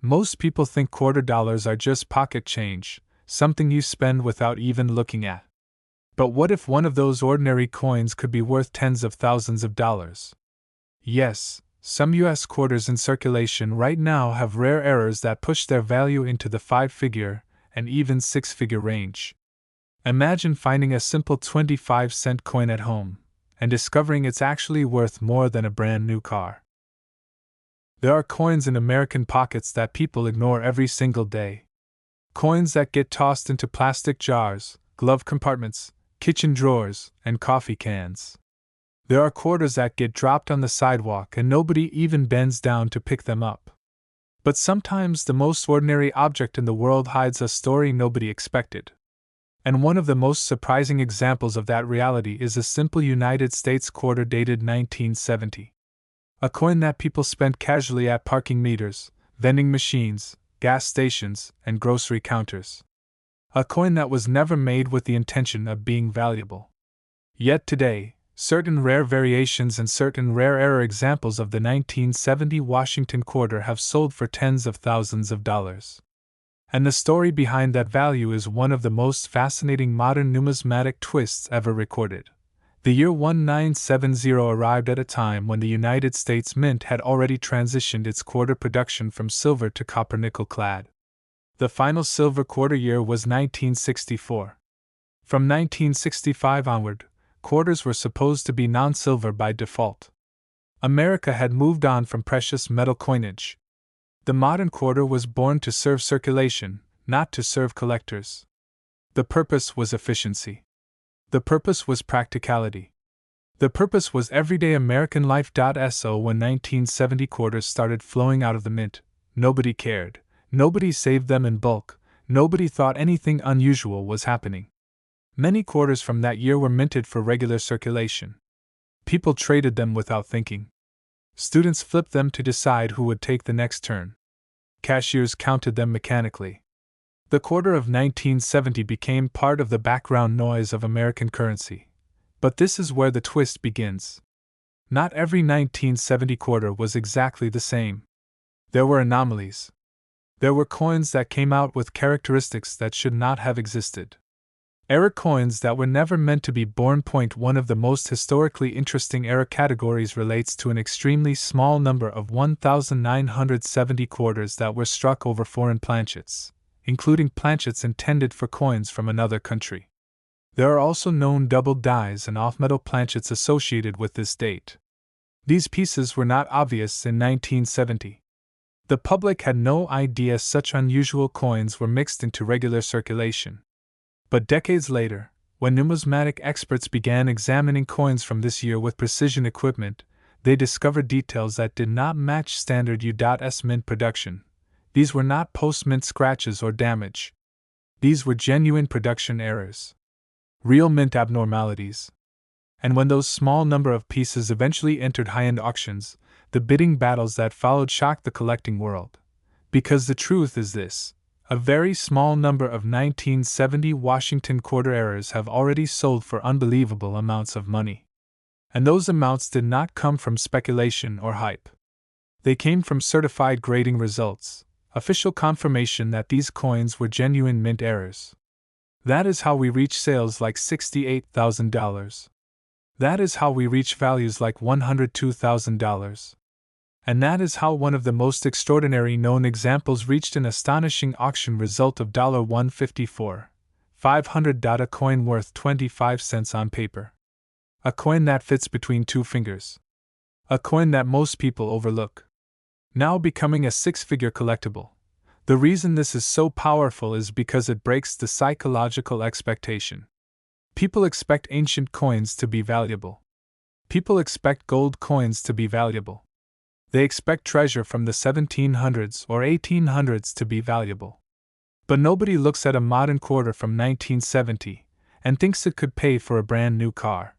Most people think quarter dollars are just pocket change, something you spend without even looking at. But what if one of those ordinary coins could be worth tens of thousands of dollars? Yes, some US quarters in circulation right now have rare errors that push their value into the 5-figure and even 6-figure range. Imagine finding a simple 25-cent coin at home and discovering it's actually worth more than a brand new car. There are coins in American pockets that people ignore every single day. Coins that get tossed into plastic jars, glove compartments, kitchen drawers, and coffee cans. There are quarters that get dropped on the sidewalk and nobody even bends down to pick them up. But sometimes the most ordinary object in the world hides a story nobody expected. And one of the most surprising examples of that reality is a simple United States quarter dated 1970. A coin that people spent casually at parking meters, vending machines, gas stations, and grocery counters. A coin that was never made with the intention of being valuable. Yet today, certain rare variations and certain rare error examples of the 1970 Washington quarter have sold for tens of thousands of dollars. And the story behind that value is one of the most fascinating modern numismatic twists ever recorded. The year 1970 arrived at a time when the United States Mint had already transitioned its quarter production from silver to copper nickel clad. The final silver quarter year was 1964. From 1965 onward, quarters were supposed to be non-silver by default. America had moved on from precious metal coinage. The modern quarter was born to serve circulation, not to serve collectors. The purpose was efficiency. The purpose was practicality. The purpose was everyday American life. So when 1970 quarters started flowing out of the mint, nobody cared. Nobody saved them in bulk. Nobody thought anything unusual was happening. Many quarters from that year were minted for regular circulation. People traded them without thinking. Students flipped them to decide who would take the next turn. Cashiers counted them mechanically. The quarter of 1970 became part of the background noise of American currency. But this is where the twist begins. Not every 1970 quarter was exactly the same. There were anomalies. There were coins that came out with characteristics that should not have existed. Error coins that were never meant to be born. One of the most historically interesting error categories relates to an extremely small number of 1970 quarters that were struck over foreign planchets, including planchets intended for coins from another country. There are also known double dies and off-metal planchets associated with this date. These pieces were not obvious in 1970. The public had no idea such unusual coins were mixed into regular circulation. But decades later, when numismatic experts began examining coins from this year with precision equipment, they discovered details that did not match standard U.S. mint production. These were not post-mint scratches or damage. These were genuine production errors. Real mint abnormalities. And when those small number of pieces eventually entered high-end auctions, the bidding battles that followed shocked the collecting world. Because the truth is this: a very small number of 1970 Washington quarter errors have already sold for unbelievable amounts of money. And those amounts did not come from speculation or hype. They came from certified grading results, official confirmation that these coins were genuine mint errors. That is how we reach sales like $68,000. That is how we reach values like $102,000. And that is how one of the most extraordinary known examples reached an astonishing auction result of $154,500. A coin worth 25 cents on paper. A coin that fits between two fingers. A coin that most people overlook. Now becoming a 6-figure collectible. The reason this is so powerful is because it breaks the psychological expectation. People expect ancient coins to be valuable. People expect gold coins to be valuable. They expect treasure from the 1700s or 1800s to be valuable. But nobody looks at a modern quarter from 1970 and thinks it could pay for a brand new car.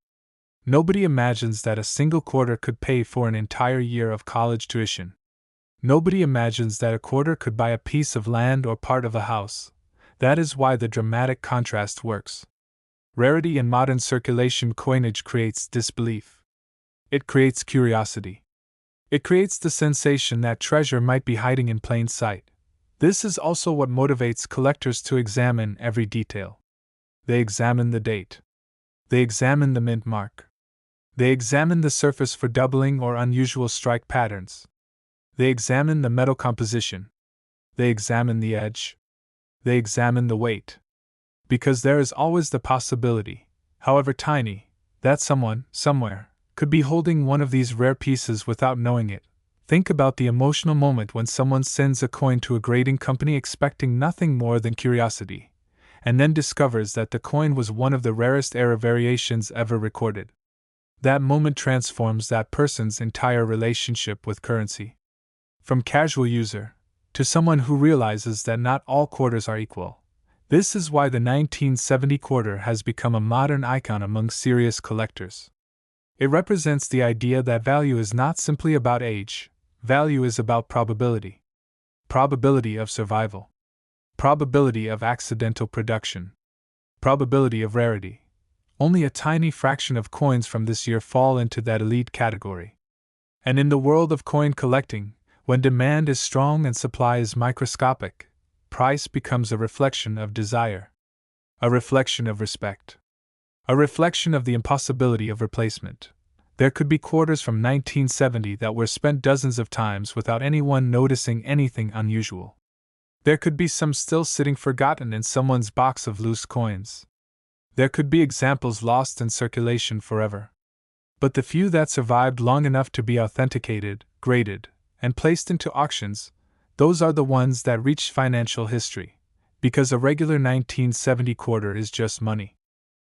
Nobody imagines that a single quarter could pay for an entire year of college tuition. Nobody imagines that a quarter could buy a piece of land or part of a house. That is why the dramatic contrast works. Rarity in modern circulation coinage creates disbelief. It creates curiosity. It creates the sensation that treasure might be hiding in plain sight, This is also what motivates collectors to examine every detail. They examine the date. They examine the mint mark. They examine the surface for doubling or unusual strike patterns. They examine the metal composition. They examine the edge. They examine the weight. Because there is always the possibility, however tiny, that someone, somewhere, could be holding one of these rare pieces without knowing it. Think about the emotional moment when someone sends a coin to a grading company expecting nothing more than curiosity, and then discovers that the coin was one of the rarest error variations ever recorded. That moment transforms that person's entire relationship with currency. From casual user to someone who realizes that not all quarters are equal. This is why the 1970 quarter has become a modern icon among serious collectors. It represents the idea that value is not simply about age, value is about probability. Probability of survival. Probability of accidental production. Probability of rarity. Only a tiny fraction of coins from this year fall into that elite category. And in the world of coin collecting, when demand is strong and supply is microscopic, price becomes a reflection of desire. A reflection of respect. A reflection of the impossibility of replacement. There could be quarters from 1970 that were spent dozens of times without anyone noticing anything unusual. There could be some still sitting forgotten in someone's box of loose coins. There could be examples lost in circulation forever. But the few that survived long enough to be authenticated, graded, and placed into auctions, those are the ones that reached financial history, because a regular 1970 quarter is just money.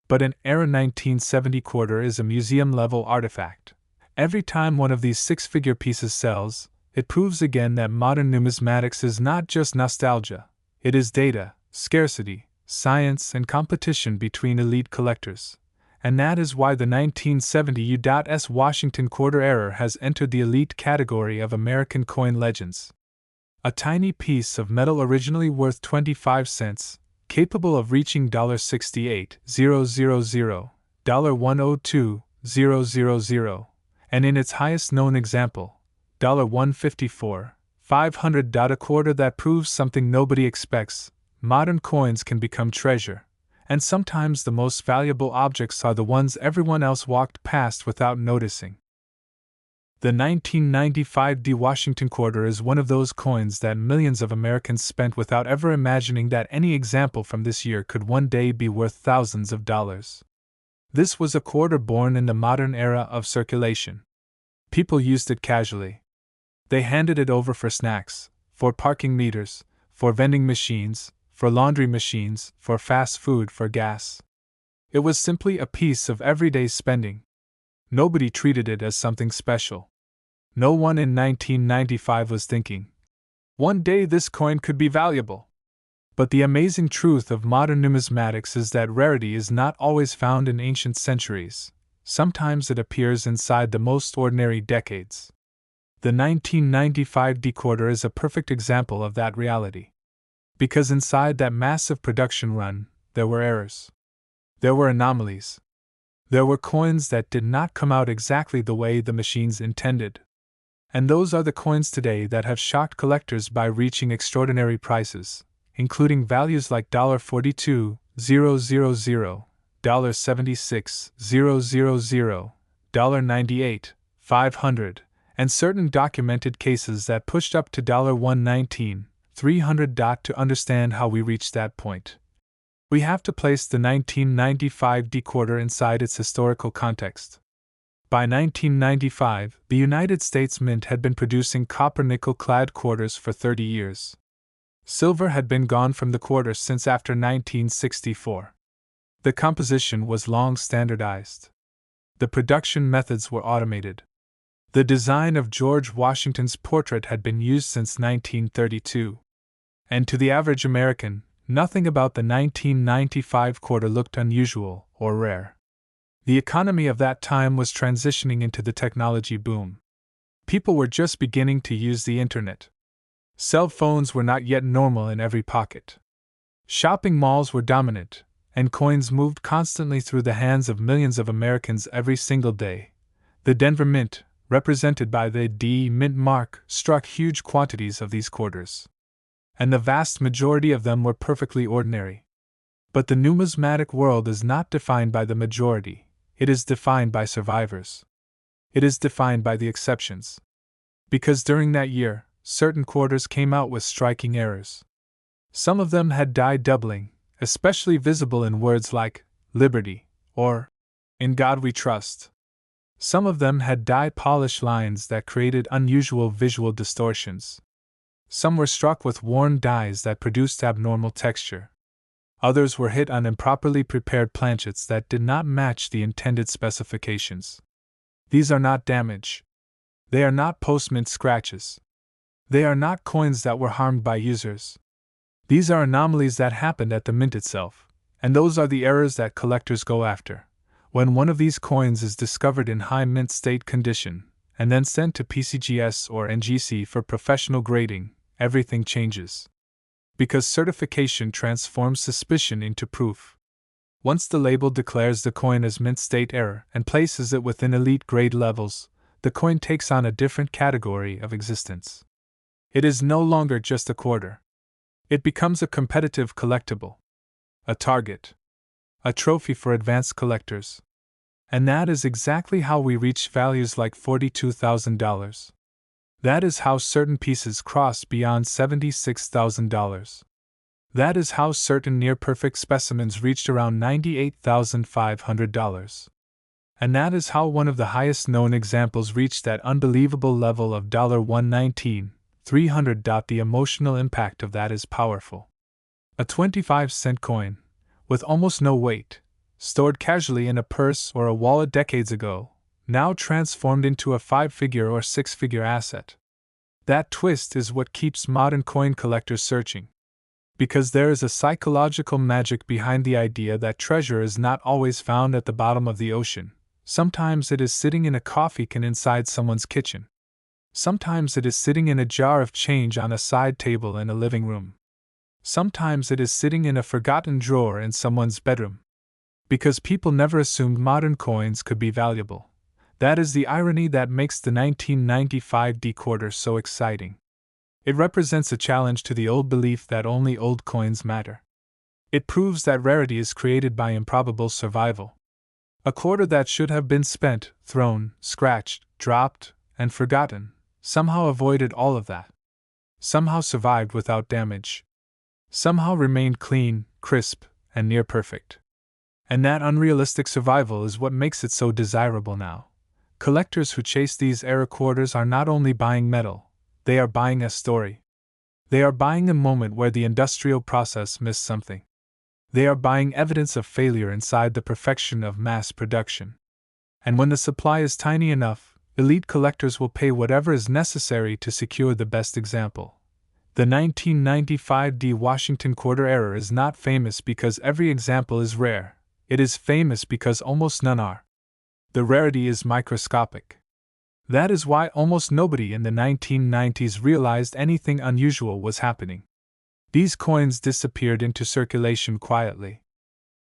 But an era 1970 quarter is a museum-level artifact. Every time one of these six-figure pieces sells, it proves again that modern numismatics is not just nostalgia, it is data, scarcity, science, and competition between elite collectors. And that is why the 1970 U.S. Washington quarter error has entered the elite category of American coin legends. A tiny piece of metal originally worth 25 cents, capable of reaching $68,000, $102,000, and in its highest known example, $154,500, a quarter that proves something nobody expects. Modern coins can become treasure, and sometimes the most valuable objects are the ones everyone else walked past without noticing. The 1995 Washington quarter is one of those coins that millions of Americans spent without ever imagining that any example from this year could one day be worth thousands of dollars. This was a quarter born in the modern era of circulation. People used it casually. They handed it over for snacks, for parking meters, for vending machines, for laundry machines, for fast food, for gas. It was simply a piece of everyday spending. Nobody treated it as something special. No one in 1995 was thinking, one day this coin could be valuable. But the amazing truth of modern numismatics is that rarity is not always found in ancient centuries. Sometimes it appears inside the most ordinary decades. The 1995 quarter is a perfect example of that reality. Because inside that massive production run, there were errors. There were anomalies. There were coins that did not come out exactly the way the machines intended. And those are the coins today that have shocked collectors by reaching extraordinary prices, including values like $42,000, $76,000, $98,500, and certain documented cases that pushed up to $119,300. To understand how we reached that point, we have to place the 1995 quarter inside its historical context. By 1995, the United States Mint had been producing copper-nickel-clad quarters for 30 years. Silver had been gone from the quarter since after 1964. The composition was long standardized. The production methods were automated. The design of George Washington's portrait had been used since 1932. And to the average American, nothing about the 1995 quarter looked unusual or rare. The economy of that time was transitioning into the technology boom. People were just beginning to use the internet. Cell phones were not yet normal in every pocket. Shopping malls were dominant, and coins moved constantly through the hands of millions of Americans every single day. The Denver Mint, represented by the D Mint mark, struck huge quantities of these quarters. and the vast majority of them were perfectly ordinary. But the numismatic world is not defined by the majority, it is defined by survivors. It is defined by the exceptions. Because during that year, certain quarters came out with striking errors. Some of them had die doubling, especially visible in words like liberty or in God we trust. Some of them had die polished lines that created unusual visual distortions. Some were struck with worn dies that produced abnormal texture. Others were hit on improperly prepared planchets that did not match the intended specifications. These are not damage. They are not post-mint scratches. They are not coins that were harmed by users. These are anomalies that happened at the mint itself, and those are the errors that collectors go after. When one of these coins is discovered in high mint state condition, and then sent to PCGS or NGC for professional grading, everything changes. Because certification transforms suspicion into proof. Once the label declares the coin as mint state error and places it within elite grade levels, the coin takes on a different category of existence. It is no longer just a quarter. It becomes a competitive collectible, a target, a trophy for advanced collectors. And that is exactly how we reach values like $42,000. That is how certain pieces cross beyond $76,000. That is how certain near-perfect specimens reached around $98,500. And that is how one of the highest known examples reached that unbelievable level of $119,300. The emotional impact of that is powerful. A 25-cent coin, with almost no weight, stored casually in a purse or a wallet decades ago, now transformed into a 5-figure or 6-figure asset. That twist is what keeps modern coin collectors searching. Because there is a psychological magic behind the idea that treasure is not always found at the bottom of the ocean. Sometimes it is sitting in a coffee can inside someone's kitchen. Sometimes it is sitting in a jar of change on a side table in a living room. Sometimes it is sitting in a forgotten drawer in someone's bedroom. Because people never assumed modern coins could be valuable. That is the irony that makes the 1995 quarter so exciting. It represents a challenge to the old belief that only old coins matter. It proves that rarity is created by improbable survival. A quarter that should have been spent, thrown, scratched, dropped, and forgotten, somehow avoided all of that. Somehow survived without damage. Somehow remained clean, crisp, and near perfect. And that unrealistic survival is what makes it so desirable now. Collectors who chase these error quarters are not only buying metal, they are buying a story. They are buying a moment where the industrial process missed something. They are buying evidence of failure inside the perfection of mass production. And when the supply is tiny enough, elite collectors will pay whatever is necessary to secure the best example. The 1995 Washington quarter error is not famous because every example is rare. It is famous because almost none are. The rarity is microscopic. That is why almost nobody in the 1990s realized anything unusual was happening. These coins disappeared into circulation quietly.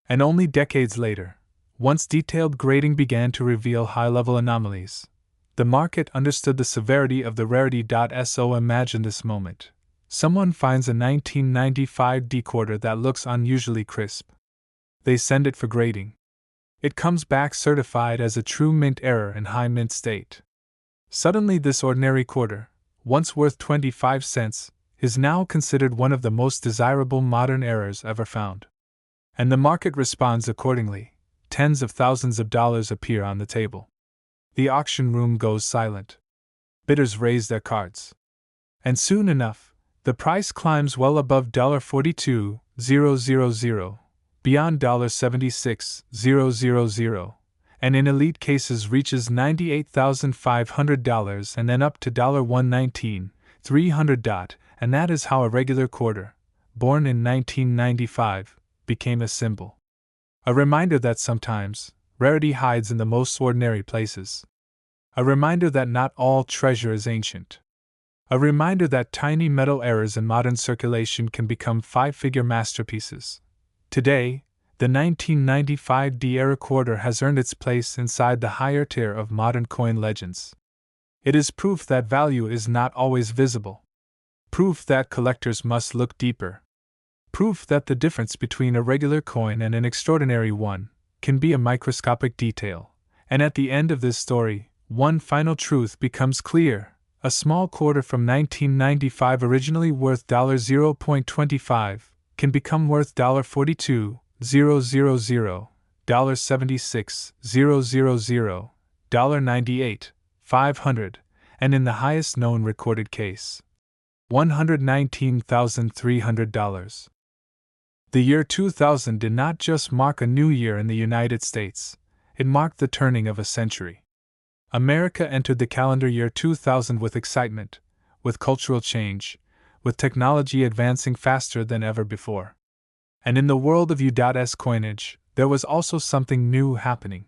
And only decades later, once detailed grading began to reveal high-level anomalies, the market understood the severity of the rarity. So imagine this moment. Someone finds a 1995 quarter that looks unusually crisp. They send it for grading. It comes back certified as a true mint error in high mint state. Suddenly this ordinary quarter, once worth 25 cents, is now considered one of the most desirable modern errors ever found. And the market responds accordingly. Tens of thousands of dollars appear on the table. The auction room goes silent. Bidders raise their cards. And soon enough, the price climbs well above $42,000, beyond $76,000, and in elite cases reaches $98,500 and then up to $119,300. And that is how a regular quarter, born in 1995, became a symbol. A reminder that sometimes, rarity hides in the most ordinary places. A reminder that not all treasure is ancient. A reminder that tiny metal errors in modern circulation can become 5-figure masterpieces. Today, the 1995 error quarter has earned its place inside the higher tier of modern coin legends. It is proof that value is not always visible. Proof that collectors must look deeper. Proof that the difference between a regular coin and an extraordinary one can be a microscopic detail. And at the end of this story, one final truth becomes clear. A small quarter from 1995, originally worth $0.25, can become worth $42,000, $76,000, $98,500, and in the highest known recorded case, $119,300. The year 2000 did not just mark a new year in the United States, it marked the turning of a century. America entered the calendar year 2000 with excitement, with cultural change, with technology advancing faster than ever before. And in the world of U.S. coinage, there was also something new happening.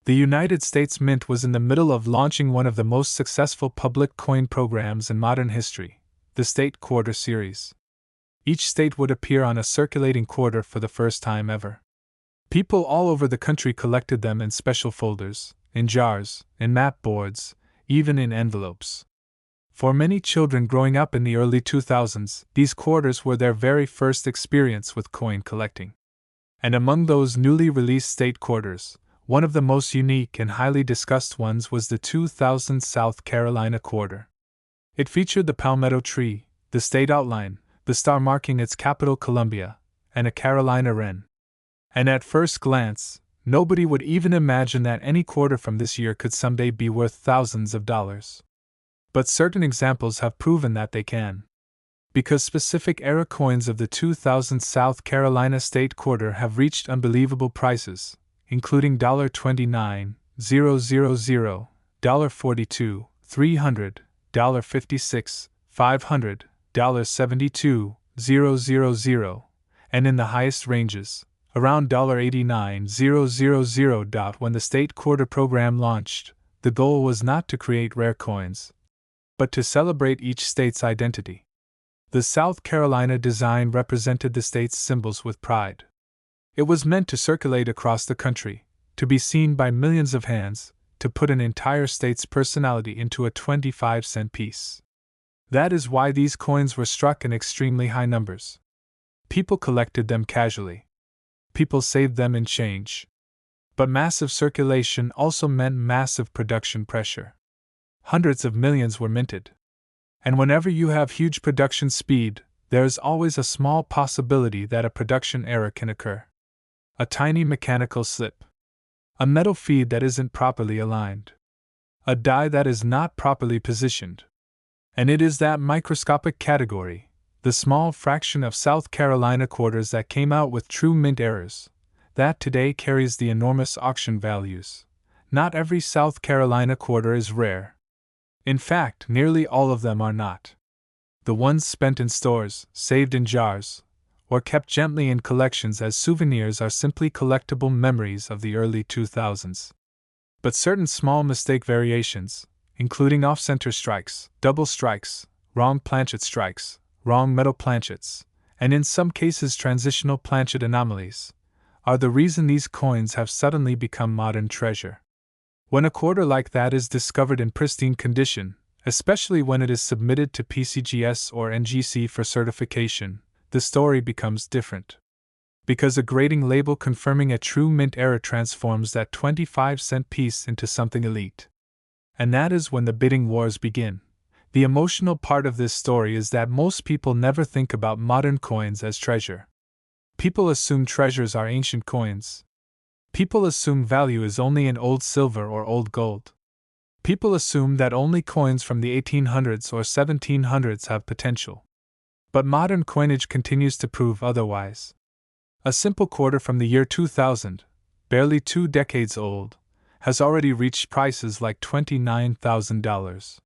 The United States Mint was in the middle of launching one of the most successful public coin programs in modern history, the State Quarter Series. Each state would appear on a circulating quarter for the first time ever. People all over the country collected them in special folders, in jars, in map boards, even in envelopes. For many children growing up in the early 2000s, these quarters were their very first experience with coin collecting. And among those newly released state quarters, one of the most unique and highly discussed ones was the 2000 South Carolina quarter. It featured the palmetto tree, the state outline, the star marking its capital Columbia, and a Carolina wren. And at first glance, nobody would even imagine that any quarter from this year could someday be worth thousands of dollars. But certain examples have proven that they can. Because specific era coins of the 2000 South Carolina state quarter have reached unbelievable prices, including $29,000, $42,300, $56,500, $72,000, and in the highest ranges, around $89,000. When the state quarter program launched, the goal was not to create rare coins, but to celebrate each state's identity. The South Carolina design represented the state's symbols with pride. It was meant to circulate across the country, to be seen by millions of hands, to put an entire state's personality into a 25-cent piece. That is why these coins were struck in extremely high numbers. People collected them casually. People saved them in change. But massive circulation also meant massive production pressure. Hundreds of millions were minted. And whenever you have huge production speed, there is always a small possibility that a production error can occur. A tiny mechanical slip. A metal feed that isn't properly aligned. A die that is not properly positioned. And it is that microscopic category, the small fraction of South Carolina quarters that came out with true mint errors, that today carries the enormous auction values. Not every South Carolina quarter is rare. In fact, nearly all of them are not. The ones spent in stores, saved in jars, or kept gently in collections as souvenirs are simply collectible memories of the early 2000s. But certain small mistake variations, including off-center strikes, double strikes, wrong planchet strikes, wrong metal planchets, and in some cases transitional planchet anomalies, are the reason these coins have suddenly become modern treasure. When a quarter like that is discovered in pristine condition, especially when it is submitted to PCGS or NGC for certification, the story becomes different. Because a grading label confirming a true mint error transforms that 25-cent piece into something elite. And that is when the bidding wars begin. The emotional part of this story is that most people never think about modern coins as treasure. People assume treasures are ancient coins. People assume value is only in old silver or old gold. People assume that only coins from the 1800s or 1700s have potential. But modern coinage continues to prove otherwise. A simple quarter from the year 2000, barely 2 decades old, has already reached prices like $29,000.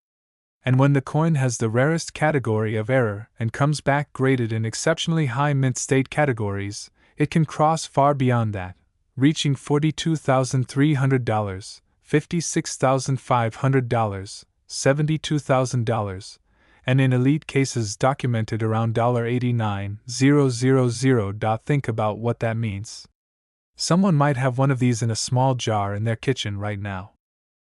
And when the coin has the rarest category of error and comes back graded in exceptionally high mint state categories, it can cross far beyond that, reaching $42,300, $56,500, $72,000, and in elite cases documented around $89,000. Think about what that means. Someone might have one of these in a small jar in their kitchen right now.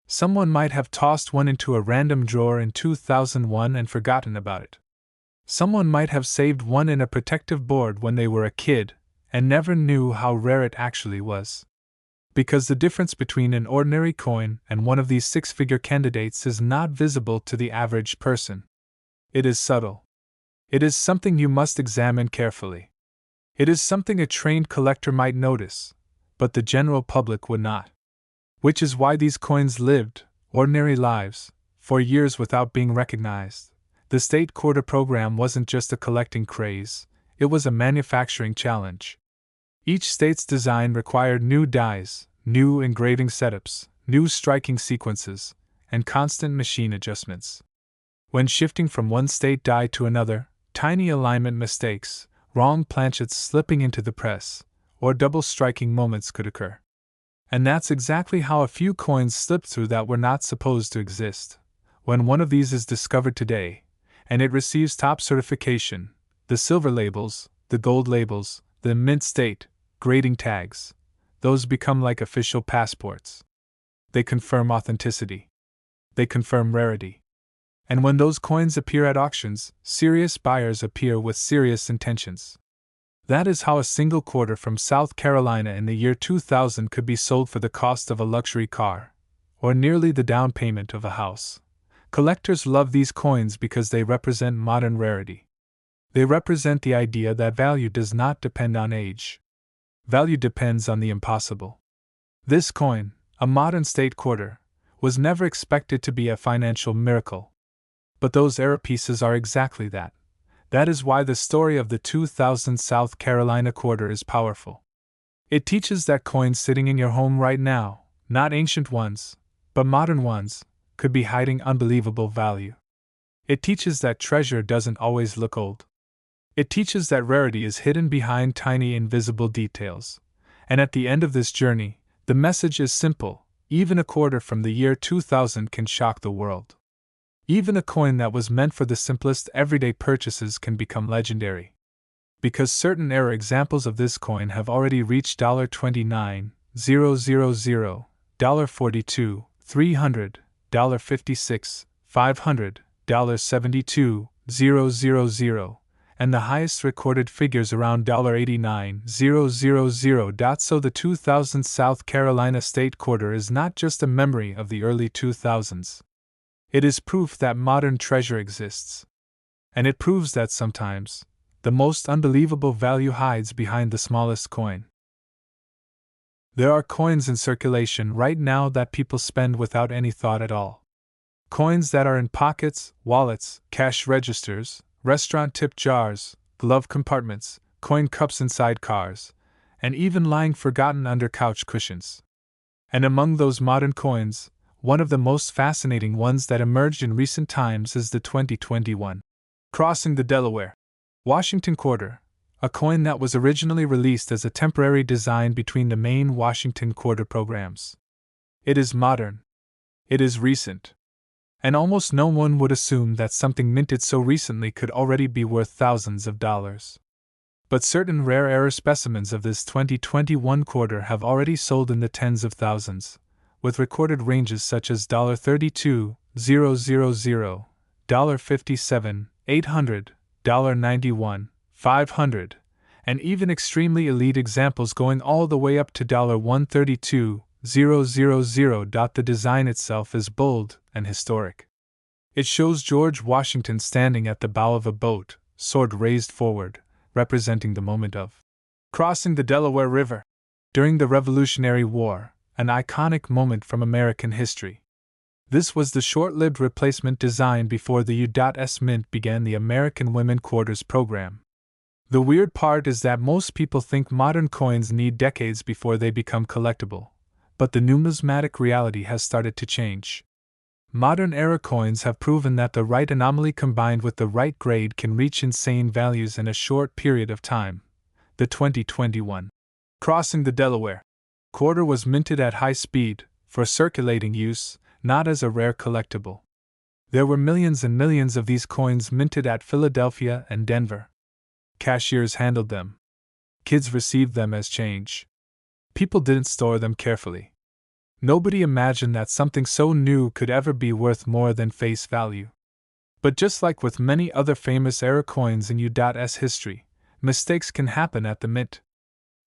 Someone might have tossed one into a random drawer in 2001 and forgotten about it. Someone might have saved one in a protective board when they were a kid, and never knew how rare it actually was. Because the difference between an ordinary coin and one of these six-figure candidates is not visible to the average person. It is subtle. It is something you must examine carefully. It is something a trained collector might notice, but the general public would not. Which is why these coins lived ordinary lives for years without being recognized. The state quarter program wasn't just a collecting craze, it was a manufacturing challenge. Each state's design required new dies, new engraving setups, new striking sequences, and constant machine adjustments. When shifting from one state die to another, tiny alignment mistakes, wrong planchets slipping into the press, or double striking moments could occur. And that's exactly how a few coins slipped through that were not supposed to exist. When one of these is discovered today, and it receives top certification, the silver labels, the gold labels, the mint state, grading tags, those become like official passports. They confirm authenticity. They confirm rarity. And when those coins appear at auctions, serious buyers appear with serious intentions. That is how a single quarter from South Carolina in the year 2000 could be sold for the cost of a luxury car, or nearly the down payment of a house. Collectors love these coins because they represent modern rarity. They represent the idea that value does not depend on age. Value depends on the impossible. This coin, a modern state quarter, was never expected to be a financial miracle. But those era pieces are exactly that. That is why the story of the 2000 South Carolina quarter is powerful. It teaches that coins sitting in your home right now, not ancient ones, but modern ones, could be hiding unbelievable value. It teaches that treasure doesn't always look old. It teaches that rarity is hidden behind tiny invisible details. And at the end of this journey, the message is simple: even a quarter from the year 2000 can shock the world. Even a coin that was meant for the simplest everyday purchases can become legendary. Because certain era examples of this coin have already reached $29,000, $42,000, $300, $56,000, $500, $72,000, and the highest recorded figures around $89,000. So the 2000 South Carolina state quarter is not just a memory of the early 2000s. It is proof that modern treasure exists. And it proves that sometimes, the most unbelievable value hides behind the smallest coin. There are coins in circulation right now that people spend without any thought at all. Coins that are in pockets, wallets, cash registers, restaurant tip jars, glove compartments, coin cups inside cars, and even lying forgotten under couch cushions. And among those modern coins, one of the most fascinating ones that emerged in recent times is the 2021 Crossing the Delaware Washington quarter, a coin that was originally released as a temporary design between the main Washington quarter programs. It is modern. It is recent. And almost no one would assume that something minted so recently could already be worth thousands of dollars. But certain rare era specimens of this 2021 quarter have already sold in the tens of thousands, with recorded ranges such as $32,000, $57,000, $800, $91, $500, and even extremely elite examples going all the way up to $132,000. The design itself is bold and historic. It shows George Washington standing at the bow of a boat, sword raised forward, representing the moment of crossing the Delaware River during the Revolutionary War, an iconic moment from American history. This was the short-lived replacement design before the U.S. Mint began the American Women Quarters program. The weird part is that most people think modern coins need decades before they become collectible, but the numismatic reality has started to change. Modern era coins have proven that the right anomaly combined with the right grade can reach insane values in a short period of time. The 2021 Crossing the Delaware quarter was minted at high speed, for circulating use, not as a rare collectible. There were millions and millions of these coins minted at Philadelphia and Denver. Cashiers handled them. Kids received them as change. People didn't store them carefully. Nobody imagined that something so new could ever be worth more than face value. But just like with many other famous error coins in U.S. history, mistakes can happen at the mint.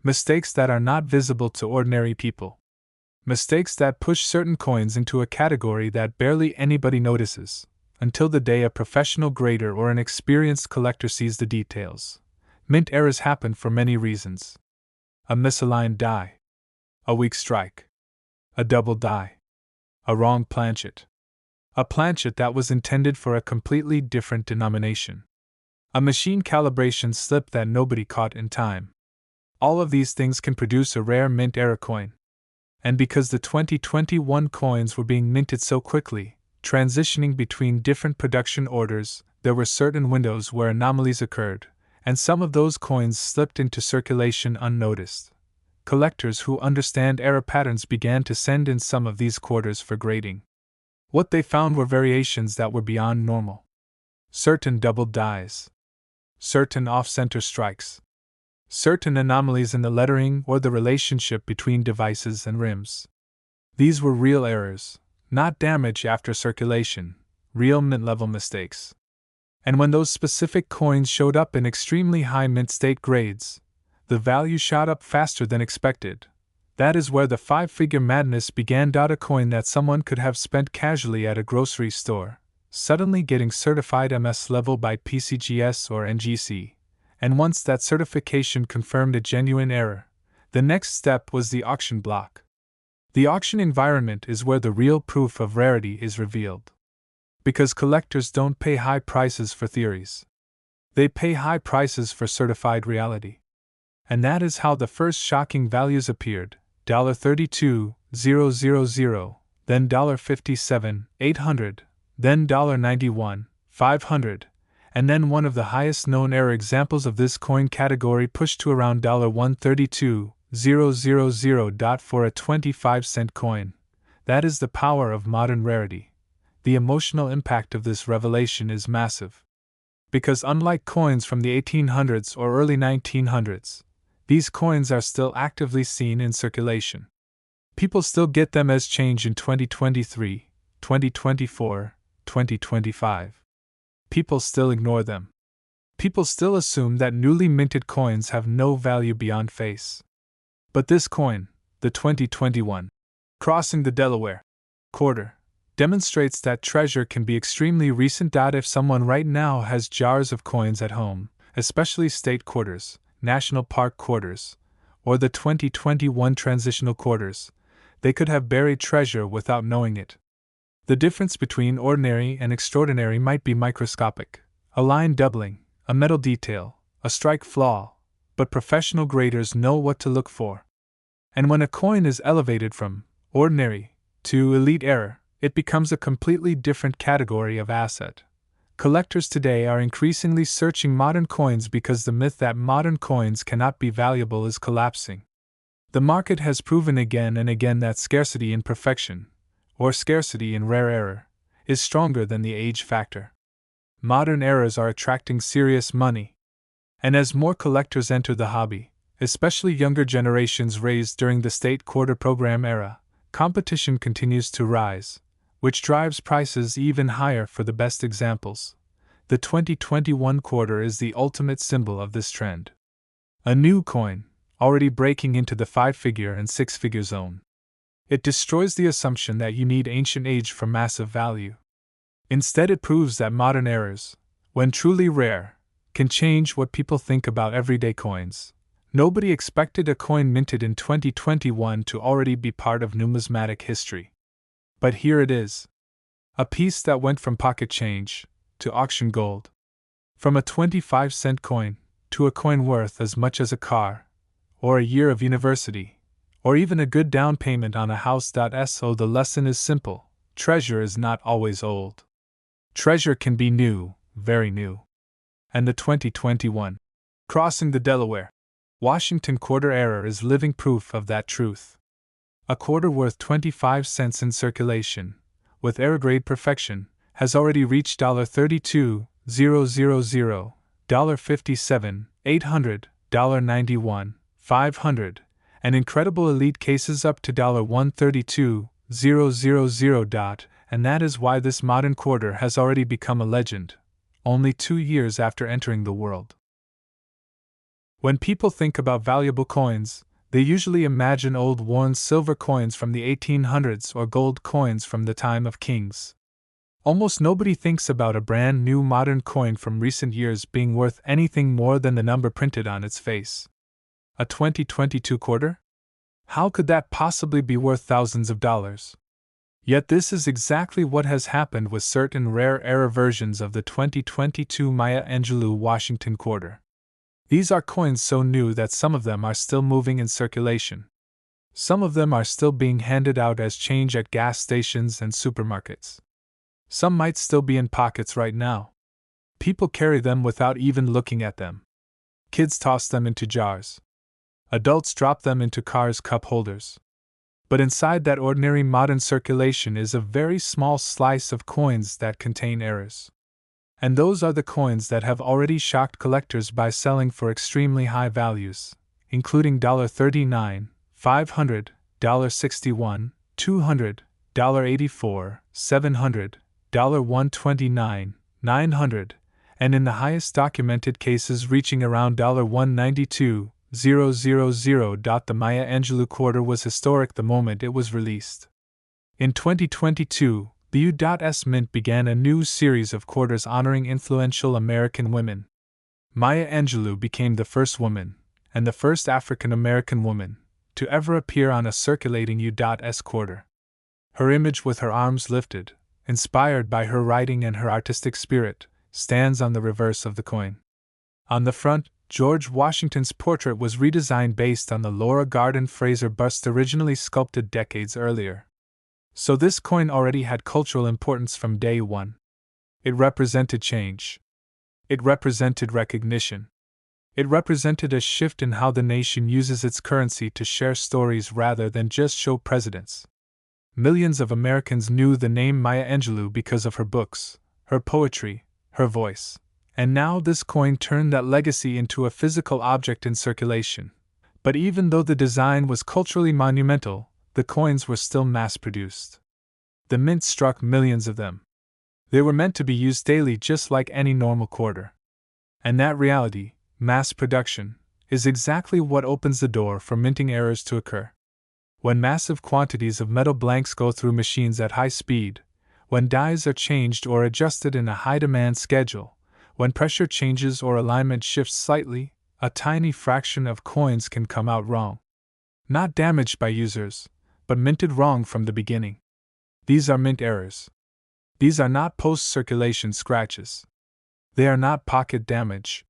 Mistakes that are not visible to ordinary people. Mistakes that push certain coins into a category that barely anybody notices, until the day a professional grader or an experienced collector sees the details. Mint errors happen for many reasons. A misaligned die. A weak strike. A double die. A wrong planchet. A planchet that was intended for a completely different denomination. A machine calibration slip that nobody caught in time. All of these things can produce a rare mint error coin. And because the 2021 coins were being minted so quickly, transitioning between different production orders, there were certain windows where anomalies occurred, and some of those coins slipped into circulation unnoticed. Collectors who understand error patterns began to send in some of these quarters for grading. What they found were variations that were beyond normal. Certain double dies. Certain off-center strikes. Certain anomalies in the lettering or the relationship between devices and rims. These were real errors, not damage after circulation, real mint-level mistakes. And when those specific coins showed up in extremely high mint state grades, the value shot up faster than expected. That is where the five-figure madness began. A coin that someone could have spent casually at a grocery store, suddenly getting certified MS level by PCGS or NGC, and once that certification confirmed a genuine error, the next step was the auction block. The auction environment is where the real proof of rarity is revealed. Because collectors don't pay high prices for theories. They pay high prices for certified reality. And that is how the first shocking values appeared: $32,000, then $57,800, then $91,500, and then one of the highest known error examples of this coin category pushed to around $132,000 for a 25-cent coin. That is the power of modern rarity. The emotional impact of this revelation is massive. Because unlike coins from the 1800s or early 1900s, these coins are still actively seen in circulation. People still get them as change in 2023, 2024, 2025. People still ignore them. People still assume that newly minted coins have no value beyond face. But this coin, the 2021, crossing the Delaware quarter, demonstrates that treasure can be extremely recent. If someone right now has jars of coins at home, especially state quarters, national park quarters, or the 2021 transitional quarters, they could have buried treasure without knowing it. The difference between ordinary and extraordinary might be microscopic: a line doubling, a metal detail, a strike flaw, but professional graders know what to look for. And when a coin is elevated from ordinary to elite error, it becomes a completely different category of asset. Collectors today are increasingly searching modern coins because the myth that modern coins cannot be valuable is collapsing. The market has proven again and again that scarcity in perfection, or scarcity in rare error, is stronger than the age factor. Modern errors are attracting serious money. And as more collectors enter the hobby, especially younger generations raised during the state quarter program era, competition continues to rise, which drives prices even higher for the best examples. The 2021 quarter is the ultimate symbol of this trend. A new coin, already breaking into the 5-figure and 6-figure zone. It destroys the assumption that you need ancient age for massive value. Instead, it proves that modern errors, when truly rare, can change what people think about everyday coins. Nobody expected a coin minted in 2021 to already be part of numismatic history. But here it is. A piece that went from pocket change to auction gold. From a 25-cent coin to a coin worth as much as a car, or a year of university, or even a good down payment on a house. So the lesson is simple: treasure is not always old. Treasure can be new, very new. And the 2021, crossing the Delaware, Washington quarter error is living proof of that truth. A quarter worth 25 cents in circulation, with error grade perfection, has already reached $32,000, $57,800, $91,500, and incredible elite cases up to $132,000, and that is why this modern quarter has already become a legend, only 2 years after entering the world. When people think about valuable coins, they usually imagine old worn silver coins from the 1800s or gold coins from the time of kings. Almost nobody thinks about a brand new modern coin from recent years being worth anything more than the number printed on its face. A 2022 quarter? How could that possibly be worth thousands of dollars? Yet this is exactly what has happened with certain rare era versions of the 2022 Maya Angelou Washington quarter. These are coins so new that some of them are still moving in circulation. Some of them are still being handed out as change at gas stations and supermarkets. Some might still be in pockets right now. People carry them without even looking at them. Kids toss them into jars. Adults drop them into cars' cup holders. But inside that ordinary modern circulation is a very small slice of coins that contain errors. And those are the coins that have already shocked collectors by selling for extremely high values, including $39, $500, $61, $200, $84, $700, $129, $900, and in the highest documented cases reaching around $192,000. The Maya Angelou quarter was historic the moment it was released. In 2022, the U.S. Mint began a new series of quarters honoring influential American women. Maya Angelou became the first woman, and the first African American woman, to ever appear on a circulating U.S. quarter. Her image with her arms lifted, inspired by her writing and her artistic spirit, stands on the reverse of the coin. On the front, George Washington's portrait was redesigned based on the Laura Garden Fraser bust originally sculpted decades earlier. So this coin already had cultural importance from day one. It represented change. It represented recognition. It represented a shift in how the nation uses its currency to share stories rather than just show presidents. Millions of Americans knew the name Maya Angelou because of her books, her poetry, her voice. And now this coin turned that legacy into a physical object in circulation. But even though the design was culturally monumental, the coins were still mass-produced. The mint struck millions of them. They were meant to be used daily just like any normal quarter. And that reality, mass production, is exactly what opens the door for minting errors to occur. When massive quantities of metal blanks go through machines at high speed, when dies are changed or adjusted in a high-demand schedule, when pressure changes or alignment shifts slightly, a tiny fraction of coins can come out wrong. Not damaged by users, but minted wrong from the beginning. These are mint errors. These are not post-circulation scratches. They are not pocket damage.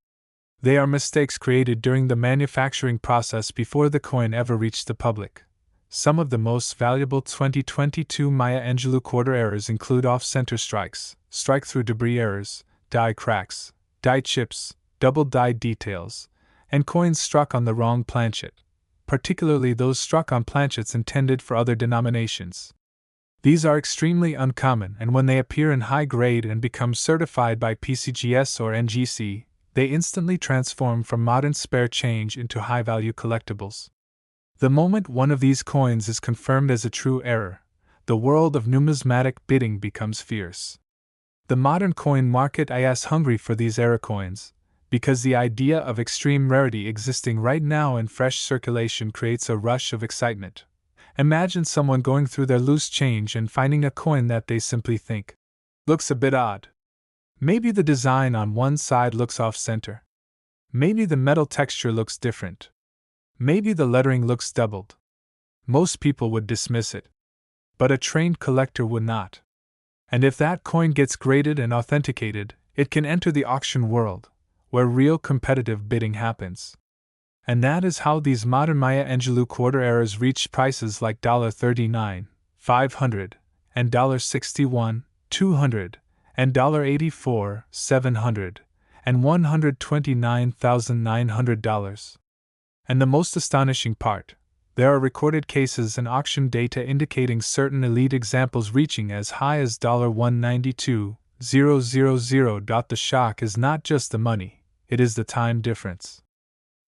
They are mistakes created during the manufacturing process before the coin ever reached the public. Some of the most valuable 2022 Maya Angelou quarter errors include off-center strikes, strike-through debris errors, die cracks, die chips, double die details, and coins struck on the wrong planchet, particularly those struck on planchets intended for other denominations. These are extremely uncommon, and when they appear in high grade and become certified by PCGS or NGC, they instantly transform from modern spare change into high-value collectibles. The moment one of these coins is confirmed as a true error, the world of numismatic bidding becomes fierce. The modern coin market is hungry for these error coins, because the idea of extreme rarity existing right now in fresh circulation creates a rush of excitement. Imagine someone going through their loose change and finding a coin that they simply think looks a bit odd. Maybe the design on one side looks off-center. Maybe the metal texture looks different. Maybe the lettering looks doubled. Most people would dismiss it. But a trained collector would not. And if that coin gets graded and authenticated, it can enter the auction world, where real competitive bidding happens. And that is how these modern Maya Angelou quarter errors reached prices like $39, $500, and $61, $200, and $84, $700, and $129,900. And the most astonishing part, there are recorded cases and auction data indicating certain elite examples reaching as high as $192,000. The shock is not just the money, it is the time difference.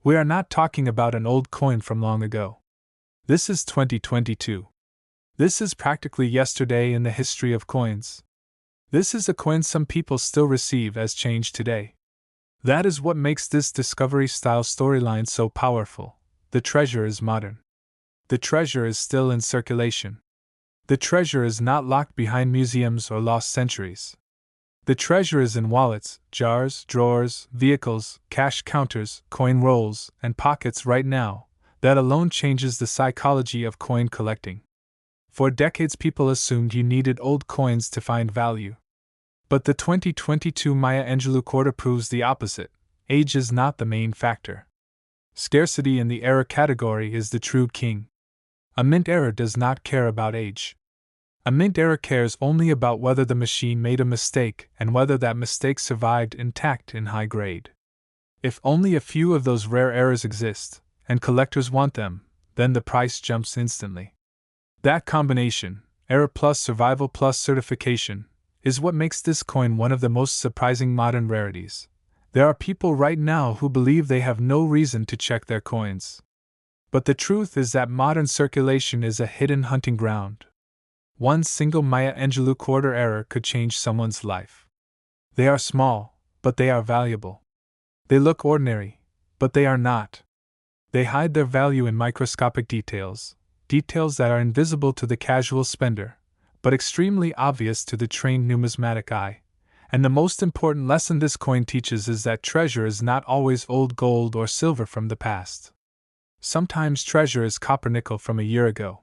We are not talking about an old coin from long ago. This is 2022. This is practically yesterday in the history of coins. This is a coin some people still receive as change today. That is what makes this discovery-style storyline so powerful. The treasure is modern. The treasure is still in circulation. The treasure is not locked behind museums or lost centuries. The treasure is in wallets, jars, drawers, vehicles, cash counters, coin rolls, and pockets right now. That alone changes the psychology of coin collecting. For decades, people assumed you needed old coins to find value. But the 2022 Maya Angelou quarter proves the opposite. Age is not the main factor. Scarcity in the error category is the true king. A mint error does not care about age. A mint error cares only about whether the machine made a mistake and whether that mistake survived intact in high grade. If only a few of those rare errors exist, and collectors want them, then the price jumps instantly. That combination, error plus survival plus certification, is what makes this coin one of the most surprising modern rarities. There are people right now who believe they have no reason to check their coins. But the truth is that modern circulation is a hidden hunting ground. One single Maya Angelou quarter error could change someone's life. They are small, but they are valuable. They look ordinary, but they are not. They hide their value in microscopic details, details that are invisible to the casual spender, but extremely obvious to the trained numismatic eye. And the most important lesson this coin teaches is that treasure is not always old gold or silver from the past. Sometimes treasure is copper nickel from a year ago.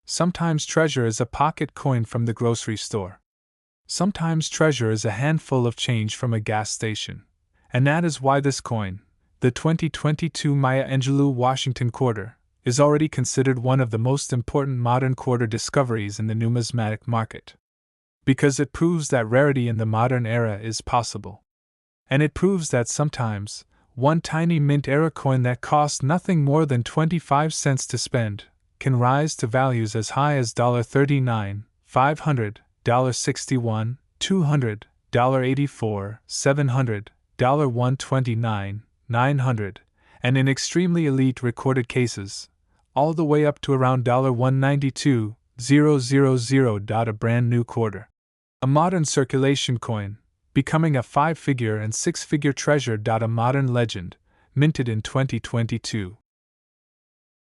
Sometimes treasure is a pocket coin from the grocery store. Sometimes treasure is a handful of change from a gas station. And that is why this coin, the 2022 Maya Angelou Washington quarter, is already considered one of the most important modern quarter discoveries in the numismatic market. Because it proves that rarity in the modern era is possible. And it proves that sometimes, one tiny mint era coin that costs nothing more than 25 cents to spend can rise to values as high as $39, $500, $61, $200, $84, $700, $129, $900, and in extremely elite recorded cases, all the way up to around $192,000. A brand new quarter. A modern circulation coin, becoming a 5-figure and 6-figure treasure. A modern legend, minted in 2022.